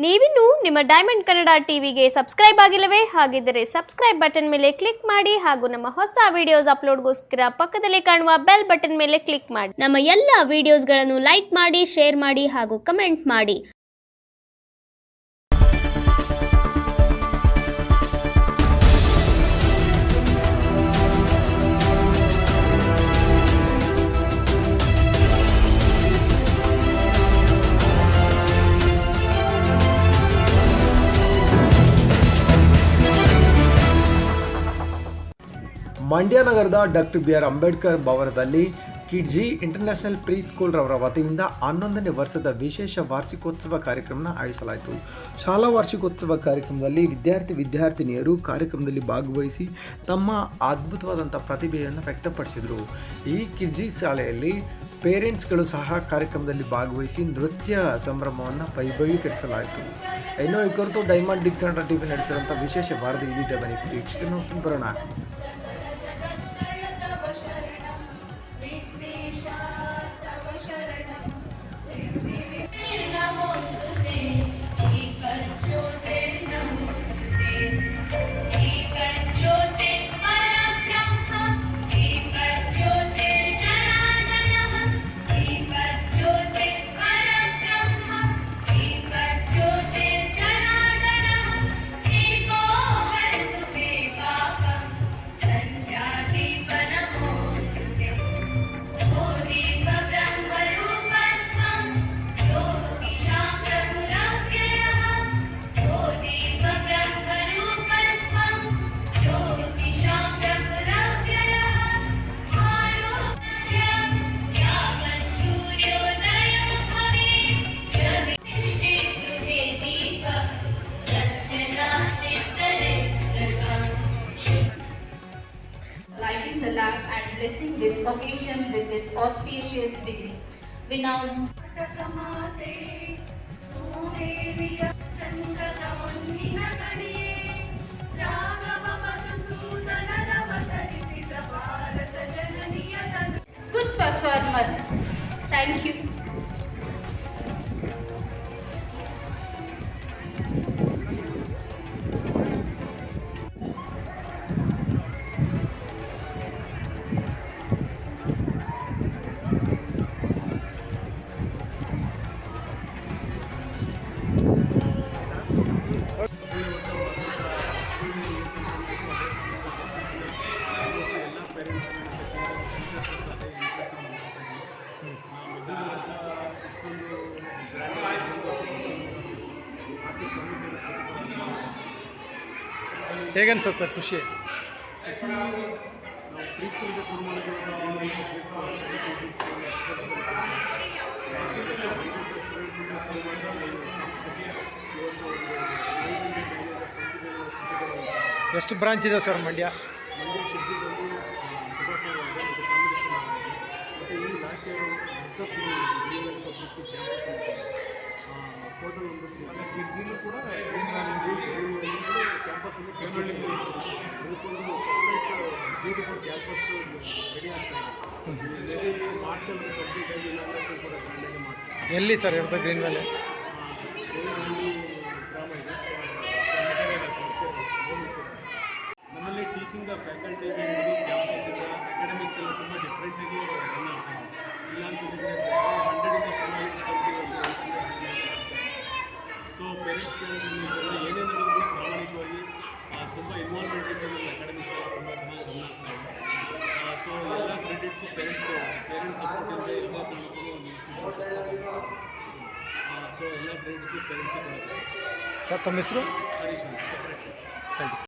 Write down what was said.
ನೀವಿನ್ನೂ ನಿಮ್ಮ ಡೈಮಂಡ್ ಕನ್ನಡ ಟಿವಿಗೆ ಸಬ್ಸ್ಕ್ರೈಬ್ ಆಗಿಲ್ಲವೇ? ಹಾಗಿದ್ದರೆ ಸಬ್ಸ್ಕ್ರೈಬ್ ಬಟನ್ ಮೇಲೆ ಕ್ಲಿಕ್ ಮಾಡಿ ಹಾಗೂ ನಮ್ಮ ಹೊಸ ವಿಡಿಯೋಸ್ ಅಪ್ಲೋಡ್ಗೋಸ್ಕರ ಪಕ್ಕದಲ್ಲಿ ಕಾಣುವ ಬೆಲ್ ಬಟನ್ ಮೇಲೆ ಕ್ಲಿಕ್ ಮಾಡಿ. ನಮ್ಮ ಎಲ್ಲ ವಿಡಿಯೋಸ್ಗಳನ್ನು ಲೈಕ್ ಮಾಡಿ, ಶೇರ್ ಮಾಡಿ ಹಾಗೂ ಕಮೆಂಟ್ ಮಾಡಿ. ಮಂಡ್ಯ ನಗರದ ಡಾಕ್ಟರ್ ಬಿ ಆರ್ ಅಂಬೇಡ್ಕರ್ ಭವನದಲ್ಲಿ ಕಿಡ್ಜಿ ಇಂಟರ್ನ್ಯಾಷನಲ್ ಪ್ರೀ ಸ್ಕೂಲ್ ರವರ ವತಿಯಿಂದ 11ನೇ ವರ್ಷದ ವಿಶೇಷ ವಾರ್ಷಿಕೋತ್ಸವ ಕಾರ್ಯಕ್ರಮನ ಆಯೋಜಿಸಲಾಯಿತು. ಶಾಲಾ ವಾರ್ಷಿಕೋತ್ಸವ ಕಾರ್ಯಕ್ರಮದಲ್ಲಿ ವಿದ್ಯಾರ್ಥಿನಿಯರು ಕಾರ್ಯಕ್ರಮದಲ್ಲಿ ಭಾಗವಹಿಸಿ ತಮ್ಮ ಅದ್ಭುತವಾದಂಥ ಪ್ರತಿಭೆಯನ್ನು ವ್ಯಕ್ತಪಡಿಸಿದರು. ಈ ಕಿಡ್ಜಿ ಶಾಲೆಯಲ್ಲಿ ಪೇರೆಂಟ್ಸ್ಗಳು ಸಹ ಕಾರ್ಯಕ್ರಮದಲ್ಲಿ ಭಾಗವಹಿಸಿ ನೃತ್ಯ ಸಂಭ್ರಮವನ್ನು ವೈಭವೀಕರಿಸಲಾಯಿತು. ಇನ್ನು ಈ ಕುರಿತು ಡೈಮಂಡ್ ಕನ್ನಡ ಟಿವಿ ನಡೆಸಿರುವಂಥ ವಿಶೇಷ ವರದಿ ಇಲ್ಲಿದೆ, ಬನ್ನಿ ವೀಕ್ಷಕರು ನೋಡ್ಕೊಂಡು ಬರೋಣ. The lab and blessing this occasion with this auspicious beginning. We now good performance. Thank you. ಹೇಗನ್ಸುತ್ತೆ ಸರ್ ಖುಷಿ? ಎಷ್ಟು ಬ್ರಾಂಚ್ ಇದೆ ಸರ್ ಮಂಡ್ಯ? ಟೋಟಲ್ ಒಂದು ಕಿಡ್ಸಿನೂ ಕೂಡ ಕ್ಯಾಂಪಸ್ಸಲ್ಲಿ ಅದಕ್ಕೊಂದು ಸಪ್ರೇಟ್ ಬ್ಯೂಟಿಫುಲ್ ಕ್ಯಾಂಪಸ್ ರೆಡಿ ಆಗ್ತಾ ಇದೆ. ಮಾರ್ಚಲ್ಲಿ ಕಂಪ್ಲೀಟ್ ಆಗಿಲ್ಲ ಅಂದರೆ ಕೂಡ ಗ್ರ್ಯಾಂಡಾಗಿ ಮಾಡ್ತಾರೆ. ಎಲ್ಲಿ ಸರ್ ಇರುತ್ತೆ? ಗ್ರೀನ್ ವ್ಯಾಲಿ ಗ್ರಾಮ ಇದೆ. ನಮ್ಮಲ್ಲಿ ಟೀಚಿಂಗ್ ಫ್ಯಾಕಲ್ಟಿ ಕ್ಯಾಂಪಸ್ ಇದೆ, ಅಕಾಡೆಮಿಕ್ಸ್ ಎಲ್ಲ ತುಂಬ ಡಿಫ್ರೆಂಟಾಗಿ ರನ್ ಆಗ್ತಾರೆ. ಇಲ್ಲ ಅಂತಂದರೆ 100ಇಂದ ಸ್ಟೂಡೆಂಟ್ಸ್ ಸೊ ಪೇರೆಂಟ್ಸ್ಗೆ ಏನೇನು ಪ್ರಾಮಾಣಿಕವಾಗಿ ತುಂಬ ಇನ್ವಾಲ್ವ್ಮೆಂಟ್ ಇದೆ. ನಮ್ಮ ಅಕಾಡೆಮಿಕ್ಸ್ ಎಲ್ಲ ತುಂಬ ಚೆನ್ನಾಗಿ ರನ್ ಆಗ್ತಾ ಇದೆ. ಸೊ ಎಲ್ಲ ಕ್ರೆಡಿಟ್ಸು ಪೇರೆಂಟ್ಸ್ ಸಪೋರ್ಟಿಂದ ಎಲ್ಲ ಕಾರಣಕ್ಕೂ ಒಂದು ಸೊ ಎಲ್ಲ ಕ್ರೆಡಿಟ್ಸು ಪೇರೆಂಟ್ಸಿಗೆ ಕೊಡುತ್ತೆ. ಸರ್ ತಮ್ಮ ಹೆಸರು? ಹರೀಶ್ ಅಂತ ಸಪ್ರೇಟ್. Thank you.